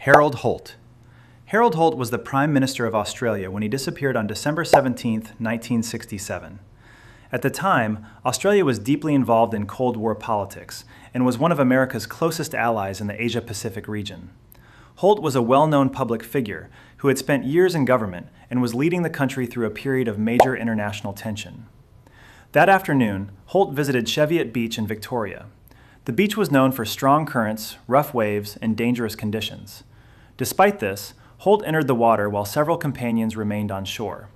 Harold Holt. Harold Holt was the Prime Minister of Australia when he disappeared on December 17, 1967. At the time, Australia was deeply involved in Cold War politics and was one of America's closest allies in the Asia-Pacific region. Holt was a well-known public figure who had spent years in government and was leading the country through a period of major international tension. That afternoon, Holt visited Cheviot Beach in Victoria. The beach was known for strong currents, rough waves, and dangerous conditions. Despite this, Holt entered the water while several companions remained on shore.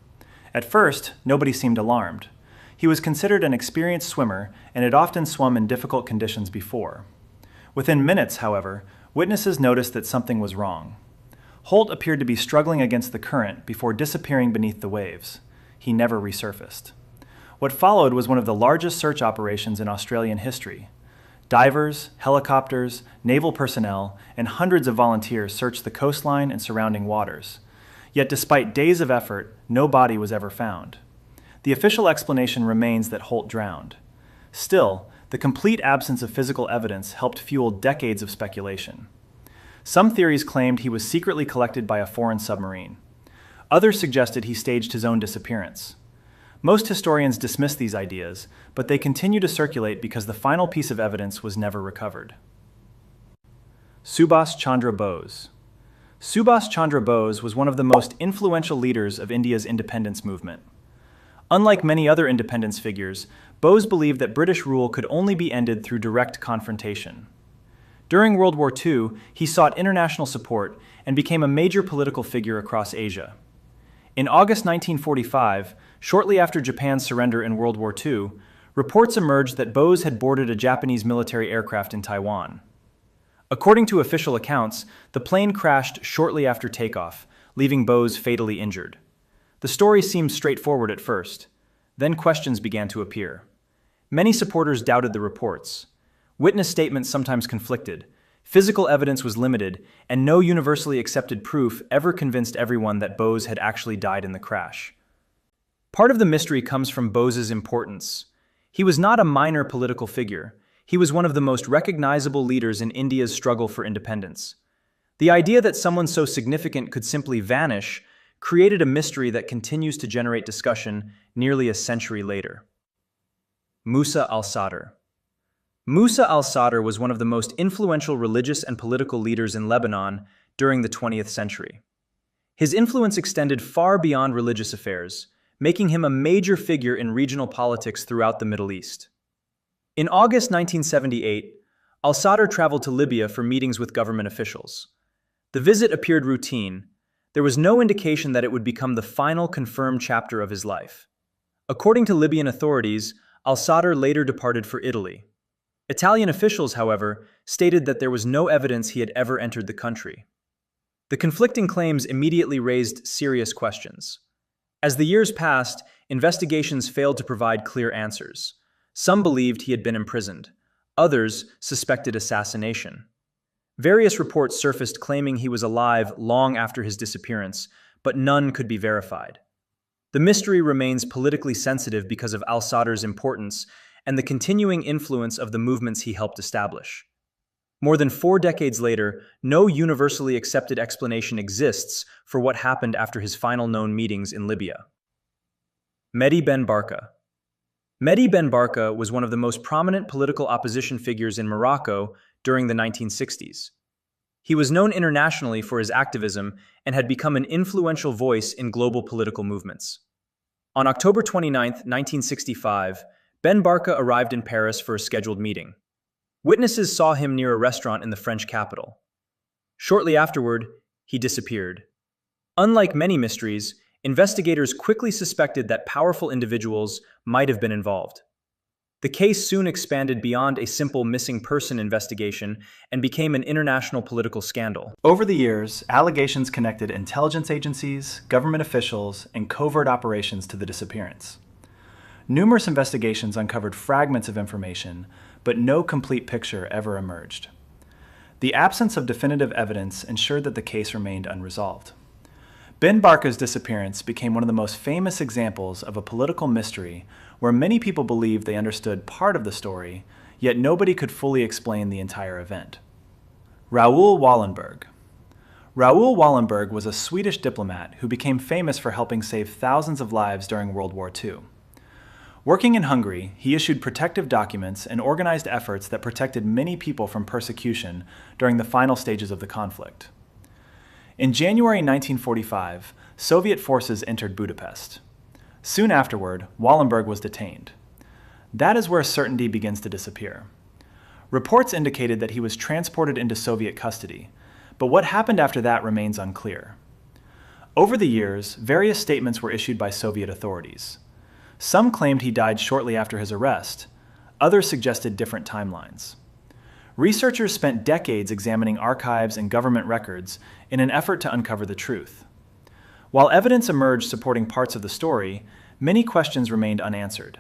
At first, nobody seemed alarmed. He was considered an experienced swimmer and had often swum in difficult conditions before. Within minutes, however, witnesses noticed that something was wrong. Holt appeared to be struggling against the current before disappearing beneath the waves. He never resurfaced. What followed was one of the largest search operations in Australian history. Divers, helicopters, naval personnel, and hundreds of volunteers searched the coastline and surrounding waters. Yet despite days of effort, no body was ever found. The official explanation remains that Holt drowned. Still, the complete absence of physical evidence helped fuel decades of speculation. Some theories claimed he was secretly collected by a foreign submarine. Others suggested he staged his own disappearance. Most historians dismiss these ideas, but they continue to circulate because the final piece of evidence was never recovered. Subhas Chandra Bose. Subhas Chandra Bose was one of the most influential leaders of India's independence movement. Unlike many other independence figures, Bose believed that British rule could only be ended through direct confrontation. During World War II, he sought international support and became a major political figure across Asia. In August 1945, shortly after Japan's surrender in World War II, reports emerged that Bose had boarded a Japanese military aircraft in Taiwan. According to official accounts, the plane crashed shortly after takeoff, leaving Bose fatally injured. The story seemed straightforward at first. Then questions began to appear. Many supporters doubted the reports. Witness statements sometimes conflicted. Physical evidence was limited, and no universally accepted proof ever convinced everyone that Bose had actually died in the crash. Part of the mystery comes from Bose's importance. He was not a minor political figure. He was one of the most recognizable leaders in India's struggle for independence. The idea that someone so significant could simply vanish created a mystery that continues to generate discussion nearly a century later. Musa al-Sadr. Musa al-Sadr was one of the most influential religious and political leaders in Lebanon during the 20th century. His influence extended far beyond religious affairs, making him a major figure in regional politics throughout the Middle East. In August 1978, al-Sadr traveled to Libya for meetings with government officials. The visit appeared routine. There was no indication that it would become the final confirmed chapter of his life. According to Libyan authorities, al-Sadr later departed for Italy. Italian officials, however, stated that there was no evidence he had ever entered the country. The conflicting claims immediately raised serious questions. As the years passed, investigations failed to provide clear answers. Some believed he had been imprisoned. Others suspected assassination. Various reports surfaced claiming he was alive long after his disappearance, but none could be verified. The mystery remains politically sensitive because of al-Sadr's importance and the continuing influence of the movements he helped establish. More than 4 decades later, no universally accepted explanation exists for what happened after his final known meetings in Libya. Mehdi Ben Barka. Mehdi Ben Barka was one of the most prominent political opposition figures in Morocco during the 1960s. He was known internationally for his activism and had become an influential voice in global political movements. On October 29, 1965, Ben Barka arrived in Paris for a scheduled meeting. Witnesses saw him near a restaurant in the French capital. Shortly afterward, he disappeared. Unlike many mysteries, investigators quickly suspected that powerful individuals might have been involved. The case soon expanded beyond a simple missing person investigation and became an international political scandal. Over the years, allegations connected intelligence agencies, government officials, and covert operations to the disappearance. Numerous investigations uncovered fragments of information, but no complete picture ever emerged. The absence of definitive evidence ensured that the case remained unresolved. Ben Barka's disappearance became one of the most famous examples of a political mystery where many people believed they understood part of the story, yet nobody could fully explain the entire event. Raoul Wallenberg. Raoul Wallenberg was a Swedish diplomat who became famous for helping save thousands of lives during World War II. Working in Hungary, he issued protective documents and organized efforts that protected many people from persecution during the final stages of the conflict. In January 1945, Soviet forces entered Budapest. Soon afterward, Wallenberg was detained. That is where certainty begins to disappear. Reports indicated that he was transported into Soviet custody, but what happened after that remains unclear. Over the years, various statements were issued by Soviet authorities. Some claimed he died shortly after his arrest. Others suggested different timelines. Researchers spent decades examining archives and government records in an effort to uncover the truth. While evidence emerged supporting parts of the story, many questions remained unanswered.